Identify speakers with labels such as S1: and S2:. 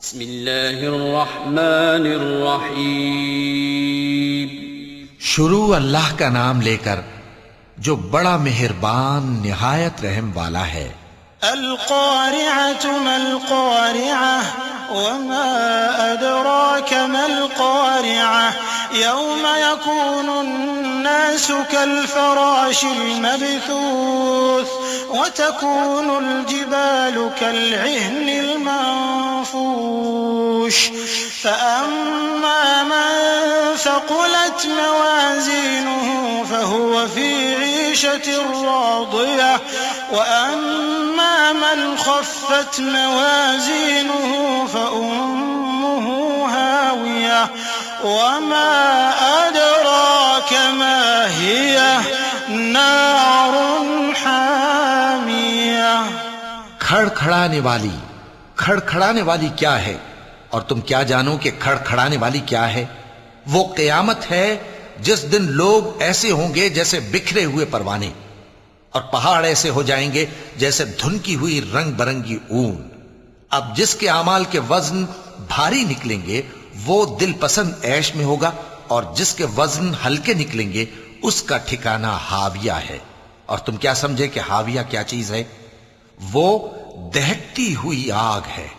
S1: बिस्मिल्लाहिर्रहमानिर्रहीम।
S2: शुरू अल्लाह का नाम लेकर जो बड़ा मेहरबान निहायत रहम वाला है।
S3: अल-क़ारिअतु मल-क़ारिअह वमा अदराक मल-क़ारिअह यौम यकूनुन-नासु कल-फ़राशिल मबथूस वतकूनुल-जिबालु कल-इह्निल मंफूश फ़अम्मा मन ثقلت موازينه فهو في عيشة راضية وأما من خفت موازينه فأمه هاوية وما أدراك ما هي نار حامية।
S2: खड़खड़ाने वाली क्या है, और तुम क्या जानो कि खड़खड़ाने वाली क्या है? वो क़यामत है जिस दिन लोग ऐसे होंगे जैसे बिखरे हुए परवाने, और पहाड़ ऐसे हो जाएंगे जैसे धुनकी हुई रंग बरंगी ऊन। अब जिसके आमाल के वजन भारी निकलेंगे वो दिल पसंद ऐश में होगा, और जिसके वजन हल्के निकलेंगे उसका ठिकाना हाविया है। और तुम क्या समझे कि हाविया क्या चीज है? वो दहकती हुई आग है।